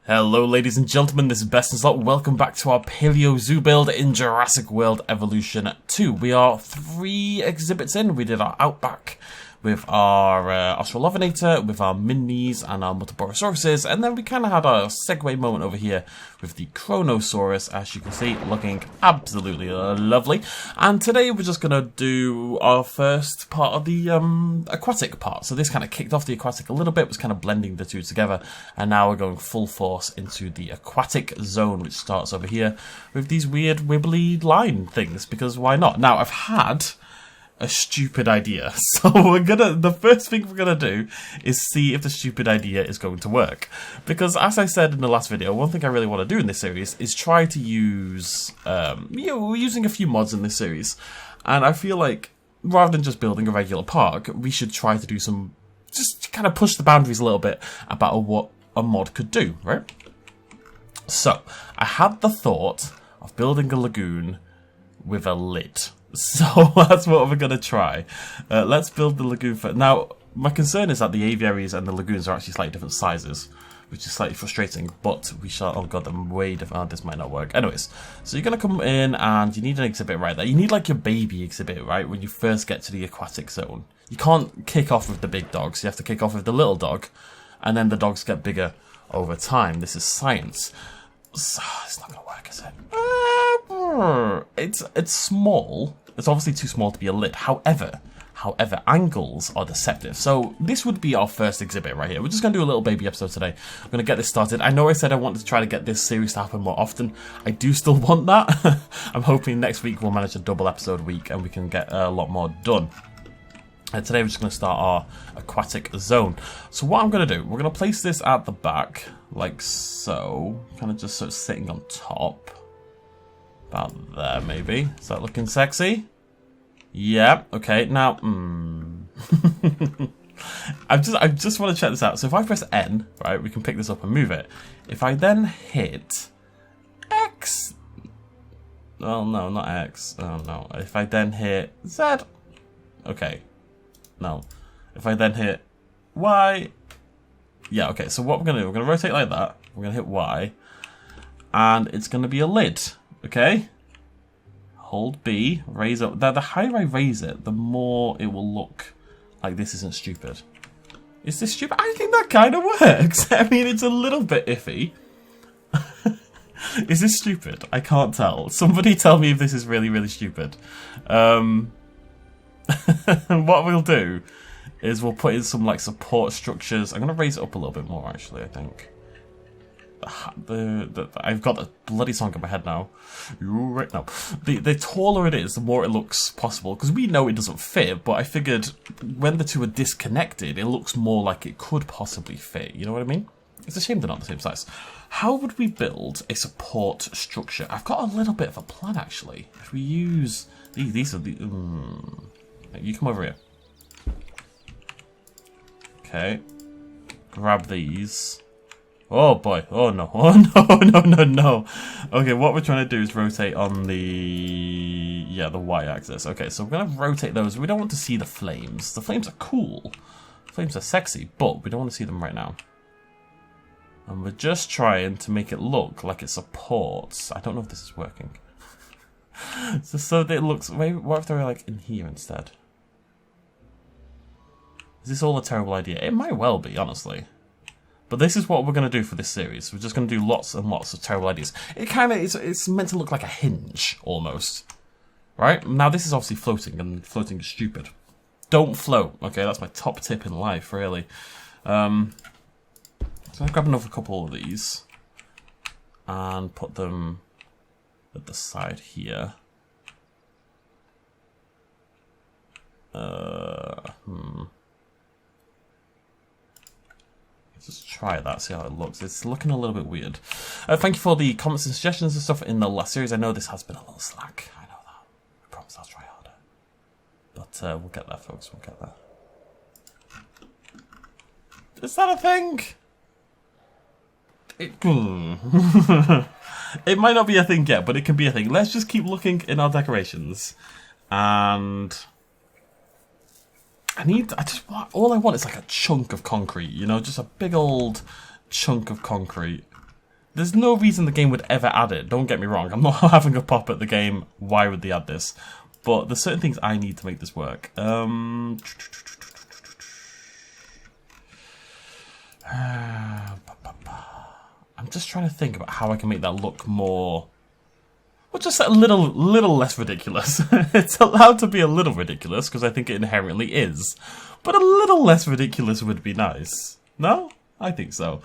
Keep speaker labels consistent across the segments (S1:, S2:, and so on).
S1: Hello ladies and gentlemen, this is BestInSlot. Welcome back to our Paleo Zoo build in Jurassic World Evolution 2. We are 3 exhibits in. We did our Outback with our Australovenator, with our Minis and our Muttaburasauruses, and then we kind of had a segue moment over here with the Chronosaurus, as you can see, looking absolutely lovely. And today we're just going to do our first part of the aquatic part. So this kind of kicked off the aquatic a little bit, was kind of blending the two together, and now we're going full force into the aquatic zone, which starts over here with these weird wibbly line things, because why not? Now, I've had a stupid idea, so the first thing we're gonna do is see if the stupid idea is going to work, because as I said in the last video, one thing I really want to do in this series is try to use we're using a few mods in this series, and I feel like rather than just building a regular park, we should try to do some, just kind of push the boundaries a little bit about what a mod could do, right? So I had the thought of building a lagoon with a lid. So that's what we're going to try. Let's build the lagoon first. Now, my concern is that the aviaries and the lagoons are actually slightly different sizes, which is slightly frustrating, but we shall... Oh god, I'm way different. Oh, this might not work. Anyways, so you're going to come in and you need an exhibit right there. You need like your baby exhibit, right, when you first get to the aquatic zone. You can't kick off with the big dogs. You have to kick off with the little dog, and then the dogs get bigger over time. This is science. So, it's not going to work, is it? It's small. It's obviously too small to be a lid. However, angles are deceptive. So this would be our first exhibit right here. We're just going to do a little baby episode today. I'm going to get this started. I know I said I wanted to try to get this series to happen more often. I do still want that. I'm hoping next week we'll manage a double episode week and we can get a lot more done. Today we're just going to start our aquatic zone. So what I'm going to do, we're going to place this at the back, like so. Kind of just sort of sitting on top. About there, maybe. Is that looking sexy? Yeah. Okay. Now, I just want to check this out. So if I press N, right, we can pick this up and move it. If I then hit X, oh no, not X. Oh no. If I then hit Z, okay. No. If I then hit Y, yeah. Okay. So what we're gonna do? We're gonna rotate like that. We're gonna hit Y, and it's gonna be a lid. Okay, hold B, raise up. The higher I raise it, the more it will look like this isn't stupid. Is this stupid? I think that kind of works. I mean, it's a little bit iffy. Is this stupid? I can't tell. Somebody tell me if this is really, really stupid. What we'll do is we'll put in some like support structures. I'm going to raise it up a little bit more, actually, I think. I've got a bloody song in my head now. Right now, the taller it is, the more it looks possible. Because we know it doesn't fit, but I figured when the two are disconnected, it looks more like it could possibly fit. You know what I mean? It's a shame they're not the same size. How would we build a support structure? I've got a little bit of a plan actually. If we use these are the. You come over here. Okay. Grab these. Oh boy, oh no, oh no. Okay, what we're trying to do is rotate on the y-axis. Okay, so we're going to rotate those. We don't want to see the flames. The flames are cool. Flames are sexy, but we don't want to see them right now. And we're just trying to make it look like it supports. I don't know if this is working. so that it looks, maybe, what if they're like in here instead? Is this all a terrible idea? It might well be, honestly. But this is what we're going to do for this series. We're just going to do lots and lots of terrible ideas. It kind of it's meant to look like a hinge, almost. Right? Now, this is obviously floating, and floating is stupid. Don't float. Okay, that's my top tip in life, really. So I'll grab another couple of these. And put them at the side here. Just try that, see how it looks. It's looking a little bit weird. Thank you for the comments and suggestions and stuff in the last series. I know this has been a little slack. I know that. I promise I'll try harder. But we'll get there, folks. We'll get there. Is that a thing? It might not be a thing yet, but it can be a thing. Let's just keep looking in our decorations. And all I want is like a chunk of concrete, you know, just a big old chunk of concrete. There's no reason the game would ever add it. Don't get me wrong. I'm not having a pop at the game. Why would they add this? But there's certain things I need to make this work. I'm just trying to think about how I can make that look more... Well, just a little less ridiculous. It's allowed to be a little ridiculous, because I think it inherently is. But a little less ridiculous would be nice. No? I think so.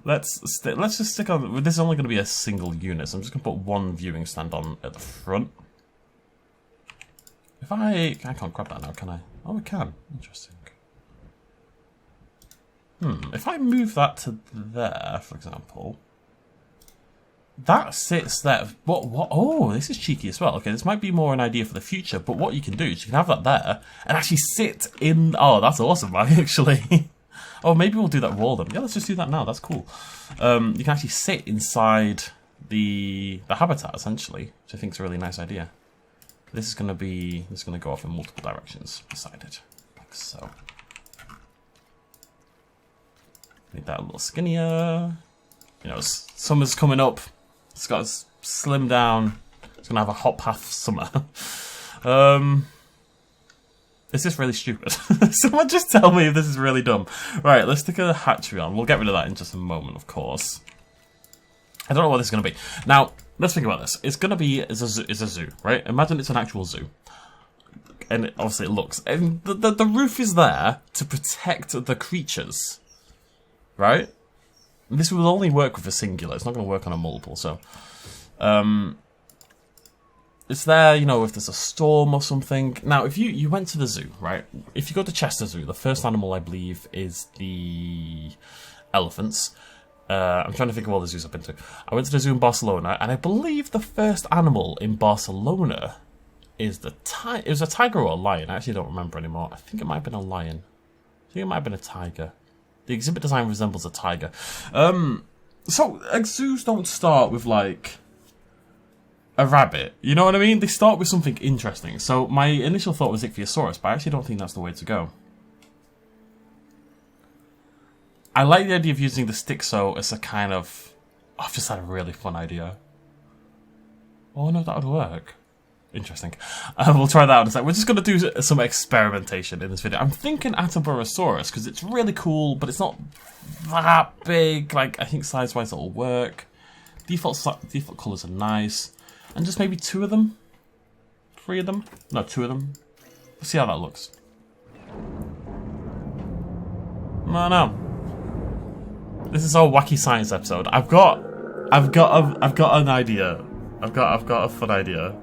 S1: Let's just stick on... This is only going to be a single unit, so I'm just going to put one viewing stand on at the front. If I can't grab that now, can I? Oh, I can. Interesting. If I move that to there, for example... That sits there. What? Oh, this is cheeky as well. Okay, this might be more an idea for the future, but what you can do is you can have that there and actually sit in... Oh, that's awesome, actually. Oh, maybe we'll do that wall then. Yeah, let's just do that now. That's cool. You can actually sit inside the habitat, essentially, which I think is a really nice idea. This is going to go off in multiple directions beside it, like so. Make that a little skinnier. You know, summer's coming up. It's got to slim down. It's going to have a hot path summer. Is this really stupid? Someone just tell me if this is really dumb. Right, let's stick a hatchery on. We'll get rid of that in just a moment, of course. I don't know what this is going to be. Now, let's think about this. It's going to be it's a zoo, right? Imagine it's an actual zoo. And obviously it looks... And the roof is there to protect the creatures. Right? This will only work with a singular. It's not going to work on a multiple, so... it's there, you know, if there's a storm or something. Now, if you went to the zoo, right? If you go to Chester Zoo, the first animal, I believe, is the elephants. I'm trying to think of all the zoos I've been to. I went to the zoo in Barcelona, and I believe the first animal in Barcelona is the tiger. It was a tiger or a lion. I actually don't remember anymore. I think it might have been a lion. I think it might have been a tiger. The exhibit design resembles a tiger. So, zoos don't start with, like, a rabbit. You know what I mean? They start with something interesting. So, my initial thought was Ichthyosaurus, but I actually don't think that's the way to go. I like the idea of using the Stixo as a kind of... Oh, I've just had a really fun idea. Oh, no, that would work. Interesting. We'll try that out in a sec. We're just going to do some experimentation in this video. I'm thinking Attleborosaurus because it's really cool, but it's not that big. Like, I think size-wise it'll work. Default colours are nice. And just maybe 2 of them? 3 of them? No, 2 of them. Let's see how that looks. No. This is our wacky science episode. I've got an idea. I've got a fun idea.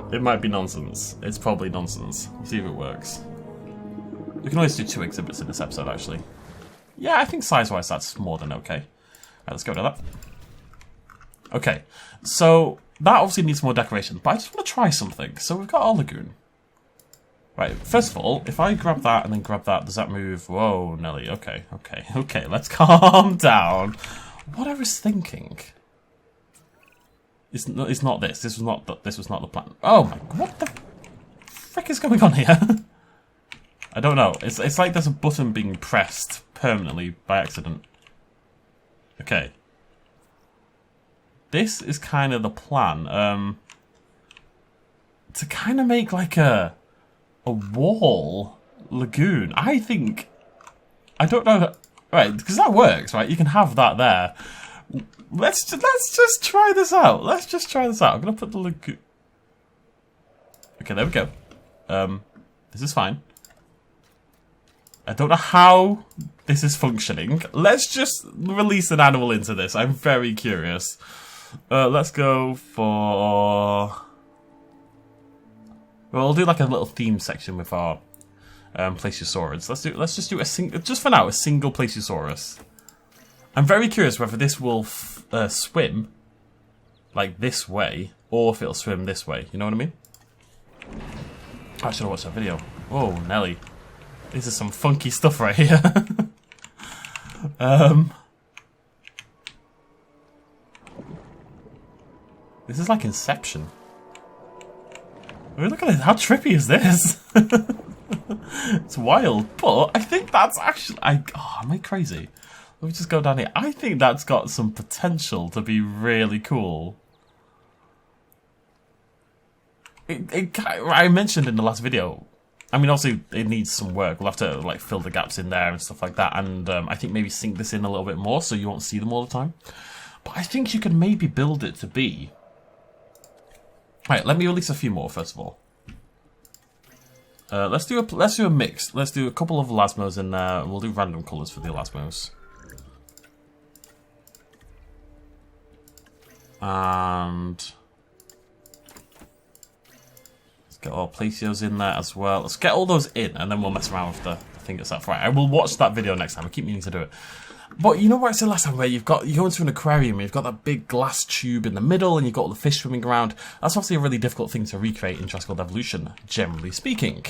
S1: It might be nonsense. It's probably nonsense. We'll see if it works. We can always do 2 exhibits in this episode, actually. Yeah, I think size-wise that's more than okay. Alright, let's go to that. Okay, so that obviously needs more decoration, but I just want to try something. So we've got our lagoon. Right, first of all, if I grab that and then grab that, does that move? Whoa, Nelly, okay, let's calm down. What I was thinking... It's not this. This was not the plan. Oh my! What the frick is going on here? I don't know. It's like there's a button being pressed permanently by accident. Okay. This is kind of the plan. To kind of make like a wall lagoon. I think. I don't know. Right, because that works, right? You can have that there. Let's just try this out. Let's just try this out. I'm gonna put the lagoon. Okay, there we go. This is fine. I don't know how this is functioning. Let's just release an animal into this. I'm very curious. Let's go for... Well, we'll do like a little theme section with our Plesiosaurids. Let's just do a single... Just for now, a single Plesiosaurus. I'm very curious whether this will swim like this way or if it'll swim this way. You know what I mean? I should have watched that video. Oh, Nelly. This is some funky stuff right here. This is like Inception. I mean, look at it. How trippy is this? It's wild. But I think that's actually... am I crazy? Let me just go down here. I think that's got some potential to be really cool. I mentioned in the last video, I mean, obviously it needs some work. We'll have to like fill the gaps in there and stuff like that. And I think maybe sync this in a little bit more so you won't see them all the time. But I think you can maybe build it to be. Right, let me release a few more first of all. Let's do a mix. Let's do a couple of elasmos in there, and we'll do random colours for the elasmos. And let's get all Plesio's in there as well. Let's get all those in, and then we'll mess around with the thing itself. Right, I will watch that video next time. I keep meaning to do it. But you know what I said last time, where you go into an aquarium, and you've got that big glass tube in the middle, and you've got all the fish swimming around. That's obviously a really difficult thing to recreate in Jurassic World Evolution, generally speaking.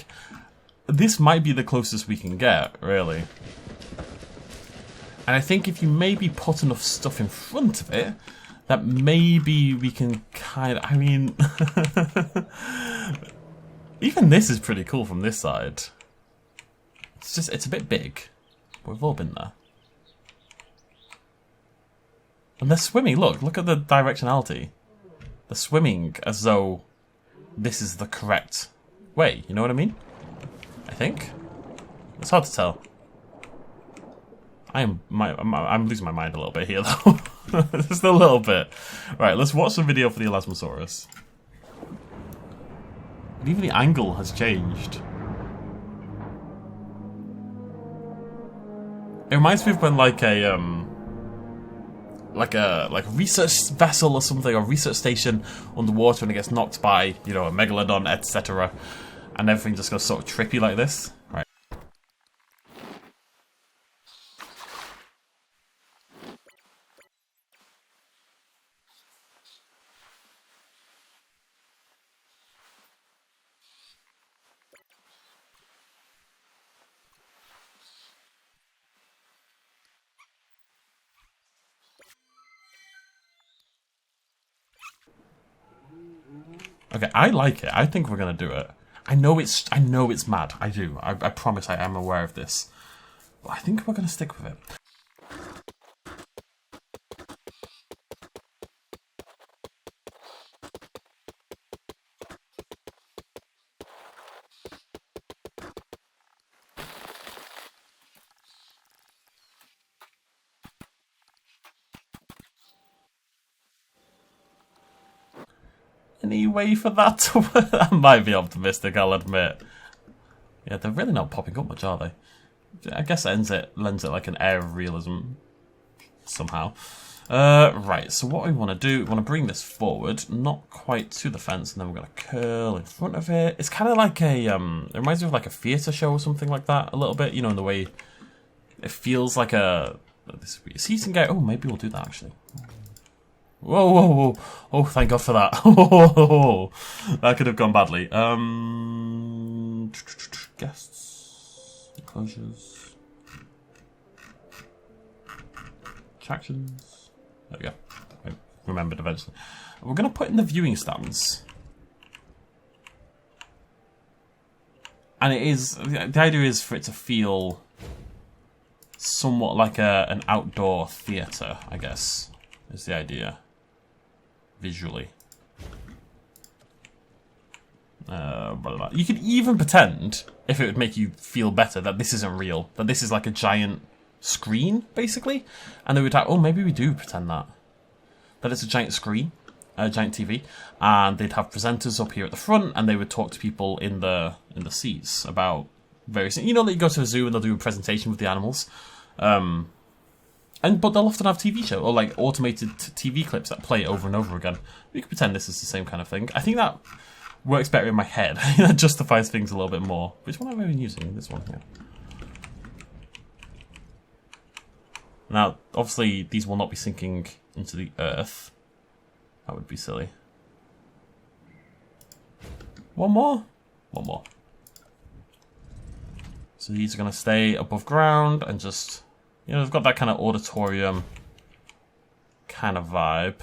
S1: This might be the closest we can get, really. And I think if you maybe put enough stuff in front of it, that maybe we can kind of, I mean, even this is pretty cool from this side. It's a bit big, but we've all been there. And they're swimming, look at the directionality. They're swimming as though this is the correct way, you know what I mean? I think. It's hard to tell. I'm losing my mind a little bit here though. Just a little bit. Right, let's watch the video for the Elasmosaurus. And even the angle has changed. It reminds me of when like a research vessel or something, or research station underwater, and it gets knocked by, you know, a megalodon, etc. And everything just goes sort of trippy like this. Right. Okay, I like it. I think we're gonna do it. I know it's mad. I do. I promise I am aware of this. But I think we're gonna stick with it. Any way for that to work? That might be optimistic, I'll admit. Yeah, they're really not popping up much, are they? I guess that lends it like an air of realism somehow. Right, so what we want to do, we want to bring this forward, not quite to the fence, and then we're going to curl in front of it. It's kind of like a, it reminds me of like a theatre show or something like that, a little bit, you know, in the way it feels like a, this would be a seating gate. Oh, maybe we'll do that actually. Whoa, whoa, whoa. Oh, thank God for that. That could have gone badly. Guests. Enclosures. Attractions. There we go. I remembered eventually. We're going to put in the viewing stands. And it is, the idea is for it to feel somewhat like an outdoor theatre, I guess, is the idea. Visually. You could even pretend, if it would make you feel better, that this isn't real. That this is like a giant screen, basically. And they would have, oh, maybe we do pretend that. That it's a giant screen, a giant TV. And they'd have presenters up here at the front, and they would talk to people in the seats about various things. You know that you go to a zoo and they'll do a presentation with the animals. But they'll often have TV show or like automated TV clips that play over and over again. We could pretend this is the same kind of thing. I think that works better in my head. That justifies things a little bit more. Which one have I been using? This one here. Now, obviously, these will not be sinking into the earth. That would be silly. One more. One more. So these are going to stay above ground and just... You know, they've got that kind of auditorium kind of vibe.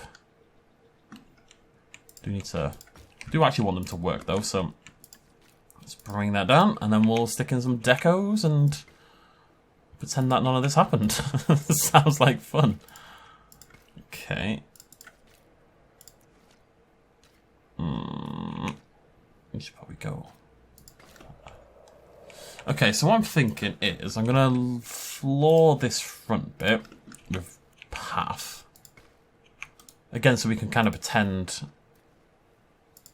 S1: Do actually want them to work though, so let's bring that down, and then we'll stick in some decos and pretend that none of this happened. Sounds like fun. Okay. We should probably go. Okay, so what I'm thinking is I'm going to floor this front bit with path. Again, so we can kind of pretend...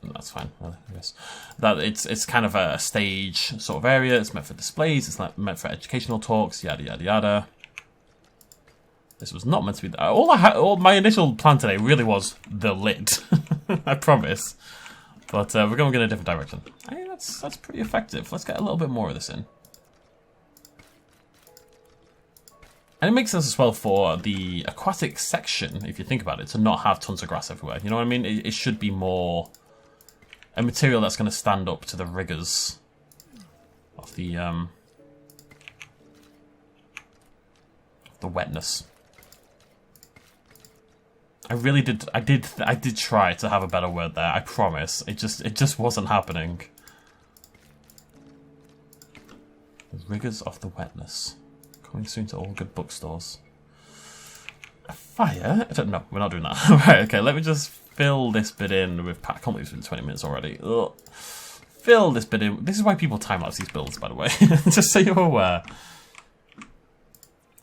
S1: That's fine, I guess. That it's kind of a stage sort of area. It's meant for displays. It's meant for educational talks. Yada yada yada. This was not meant to be. All my initial plan today really was the lid. I promise. But we're going in a different direction. I mean, that's pretty effective. Let's get a little bit more of this in. And it makes sense as well for the aquatic section, if you think about it, to not have tons of grass everywhere. You know what I mean? It should be more a material that's going to stand up to the rigors of the wetness. I did try to have a better word there. I promise. It just wasn't happening. The rigors of the wetness. Coming soon to all good bookstores. A fire? I don't know. We're not doing that. Right, okay, let me just fill this bit in with... I can't believe it's been 20 minutes already. Ugh. Fill this bit in. This is why people time-lapse these builds, by the way. Just so you're aware.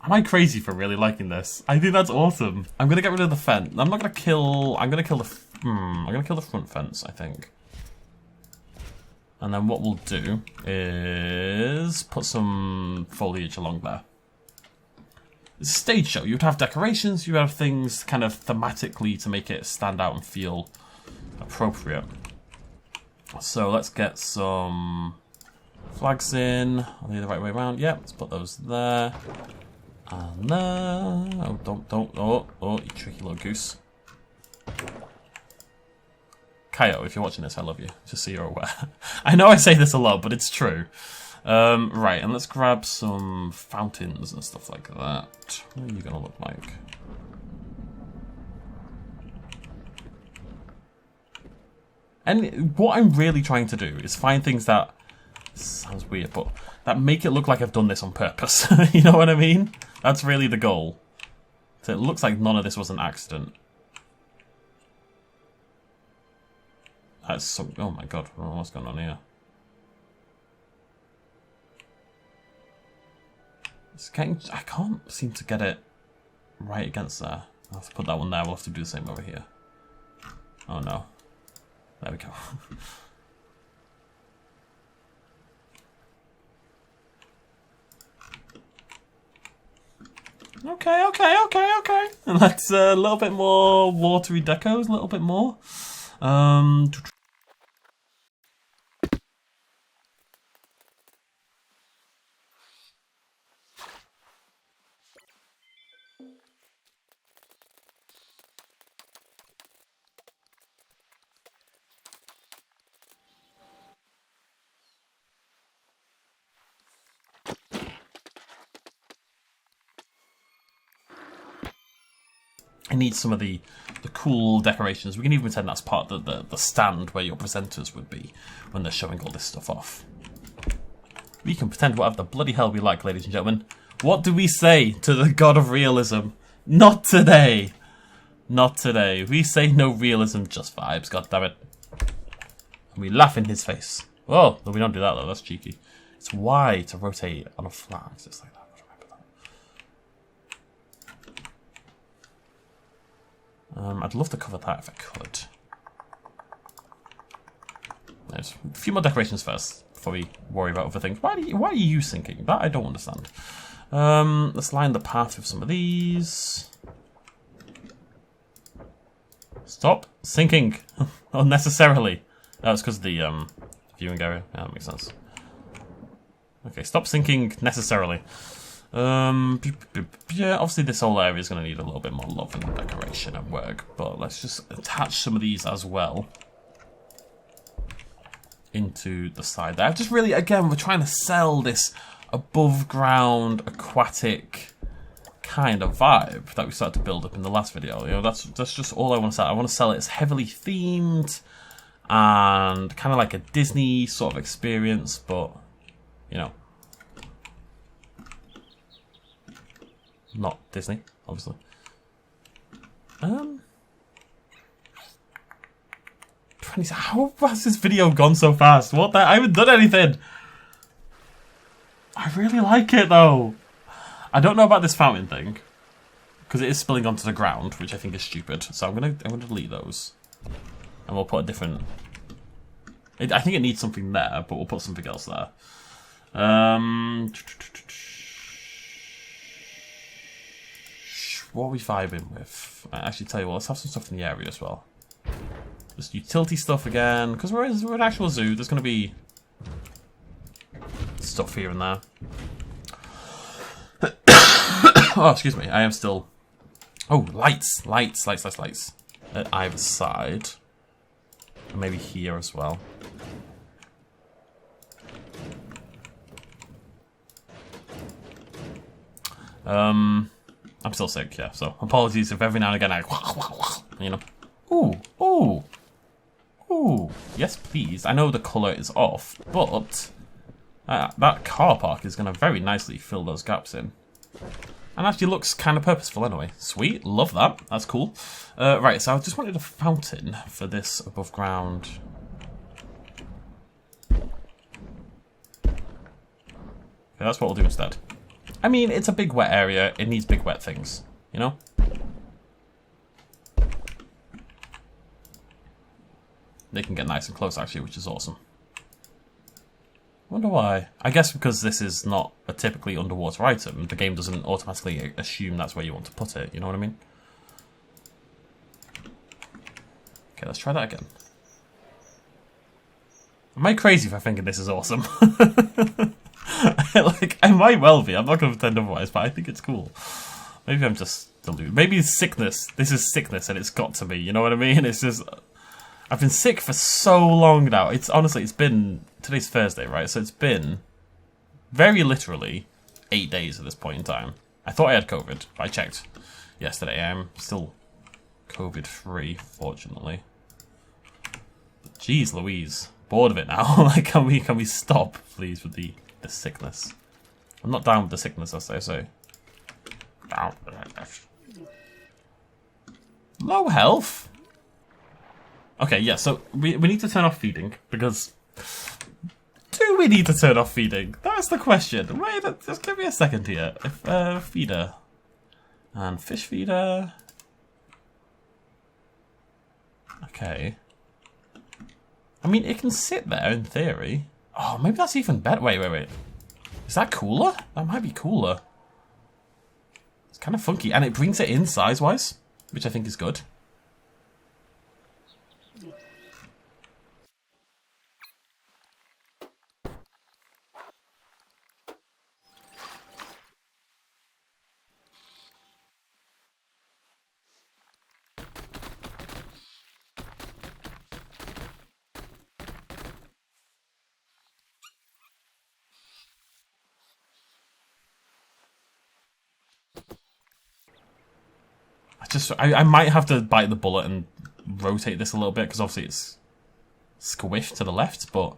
S1: Am I crazy for really liking this? I think that's awesome. I'm gonna get rid of the fence. I'm not gonna kill... I'm gonna kill the front fence, I think. And then what we'll do is put some foliage along there. It's a stage show. You'd have decorations, you have things kind of thematically to make it stand out and feel appropriate. So let's get some flags in. Are they the right way around? Yep, let's put those there. And there. Oh, don't. Oh, you tricky little goose. Kaio, if you're watching this, I love you. Just so you're aware. I know I say this a lot, but it's true. Right, and let's grab some fountains and stuff like that. What are you gonna look like? And what I'm really trying to do is find things that... Sounds weird, but that make it look like I've done this on purpose. You know what I mean? That's really the goal. So it looks like none of this was an accident. That's so... Oh my god, what's going on here? It's getting... I can't seem to get it right against there. I'll have to put that one there. We'll have to do the same over here. Oh no. There we go. Okay. And that's a little bit more watery decos, a little bit more. I need some of the cool decorations. We can even pretend that's part of the stand where your presenters would be when they're showing all this stuff off. We can pretend whatever the bloody hell we like, ladies and gentlemen. What do we say to the god of realism? Not today. Not today. We say no realism, just vibes, goddammit. And we laugh in his face. Oh, no, we don't do that though, that's cheeky. It's Y to rotate on a flat axis like that. I'd love to cover that if I could. There's a few more decorations first before we worry about other things. Why are you sinking? That I don't understand. Let's line the path with some of these. Stop sinking unnecessarily. Oh, it's because of the viewing area. Yeah, that makes sense. Okay, stop sinking necessarily. Yeah, obviously this whole area is going to need a little bit more love and decoration and work, but let's just attach some of these as well into the side there. Just really, again, we're trying to sell this above ground aquatic kind of vibe that we started to build up in the last video. You know, that's just all I want to sell. I want to sell it as heavily themed and kind of like a Disney sort of experience, but you know. Not Disney, obviously. How has this video gone so fast? What the? I haven't done anything. I really like it though. I don't know about this fountain thing because it is spilling onto the ground, which I think is stupid. So I'm gonna delete those, and we'll put a different. I think it needs something there, but we'll put something else there. What are we vibing with? I actually tell you what, let's have some stuff in the area as well. Just utility stuff again, because we're an actual zoo. There's going to be stuff here and there. Oh, excuse me. I am still... Oh, lights. At either side. And maybe here as well. I'm still sick, yeah, so apologies if every now and again I... You know. Ooh. Yes, please. I know the colour is off, but that car park is going to very nicely fill those gaps in. And actually looks kind of purposeful anyway. Sweet, love that. That's cool. Right, so I just wanted a fountain for this above ground. Okay, that's what we'll do instead. I mean, it's a big wet area. It needs big wet things, you know? They can get nice and close, actually, which is awesome. Wonder why. I guess because this is not a typically underwater item, the game doesn't automatically assume that's where you want to put it, you know what I mean? Okay, let's try that again. Am I crazy for thinking this is awesome? Like, I might well be. I'm not going to pretend otherwise, but I think it's cool. Maybe I'm just deluded. Maybe it's sickness. This is sickness and it's got to me, you know what I mean? It's just... I've been sick for so long now. It's honestly, it's been... Today's Thursday, right? So it's been very literally 8 days at this point in time. I thought I had COVID, but I checked yesterday. I'm still COVID-free, fortunately. But jeez Louise. Bored of it now. Like, can we stop, please, with the sickness? I'm not down with the sickness, as they say. Low health? Okay, yeah, so we need to turn off feeding, because... Do we need to turn off feeding? That's the question. Wait, just give me a second here. If, feeder. And fish feeder. Okay. I mean, it can sit there, in theory. Oh, maybe that's even better. Wait. Is that cooler? That might be cooler. It's kind of funky, and it brings it in size-wise, which I think is good. I might have to bite the bullet and rotate this a little bit, because obviously it's squished to the left, but...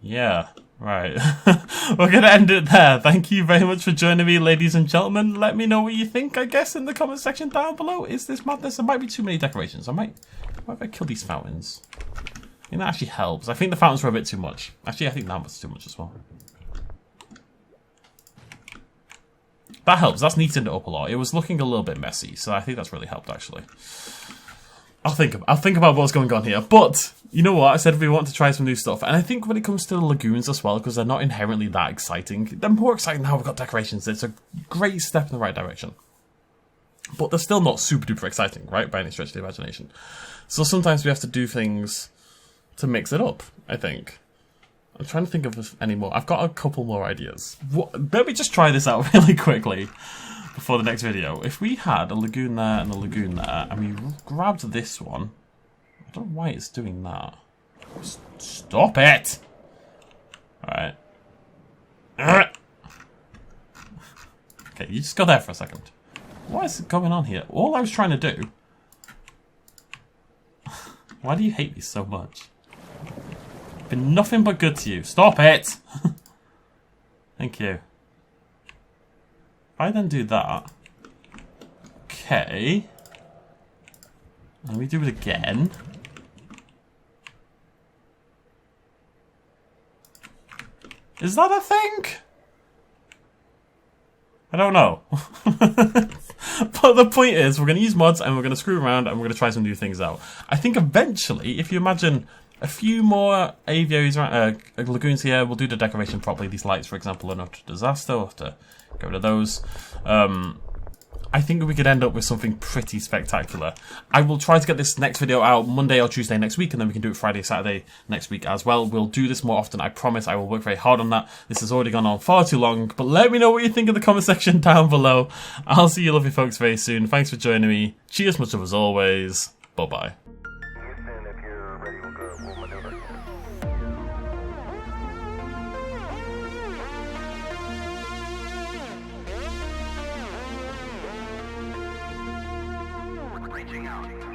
S1: Yeah, right. We're going to end it there. Thank you very much for joining me, ladies and gentlemen. Let me know what you think, I guess, in the comment section down below. Is this madness? There might be too many decorations. I might kill these fountains. I think that actually helps. I think the fountains were a bit too much. Actually, I think that was too much as well. That helps. That's neatened it up a lot. It was looking a little bit messy, so I think that's really helped, actually. I'll think about what's going on here. But, you know what? I said we want to try some new stuff. And I think when it comes to the lagoons as well, because they're not inherently that exciting, they're more exciting now we've got decorations. It's a great step in the right direction. But they're still not super duper exciting, right? By any stretch of the imagination. So sometimes we have to do things to mix it up, I think. I'm trying to think of any more. I've got a couple more ideas. Let me just try this out really quickly before the next video. If we had a lagoon there and a lagoon there, and we grabbed this one, I don't know why it's doing that. Stop it! Alright. Okay, you just go there for a second. What is going on here? All I was trying to do... Why do you hate me so much? Been nothing but good to you. Stop it! Thank you. I then do that. Okay. Let me do it again. Is that a thing? I don't know. But the point is, we're going to use mods and we're going to screw around and we're going to try some new things out. I think eventually, if you imagine a few more aviaries, lagoons here, we'll do the decoration properly. These lights, for example, are not a disaster. We'll have to get rid of those. I think we could end up with something pretty spectacular. I will try to get this next video out Monday or Tuesday next week, and then we can do it Friday, Saturday next week as well. We'll do this more often, I promise. I will work very hard on that. This has already gone on far too long, but let me know what you think in the comment section down below. I'll see you lovely folks very soon. Thanks for joining me. Cheers much of as always. Bye-bye.
S2: Reaching out.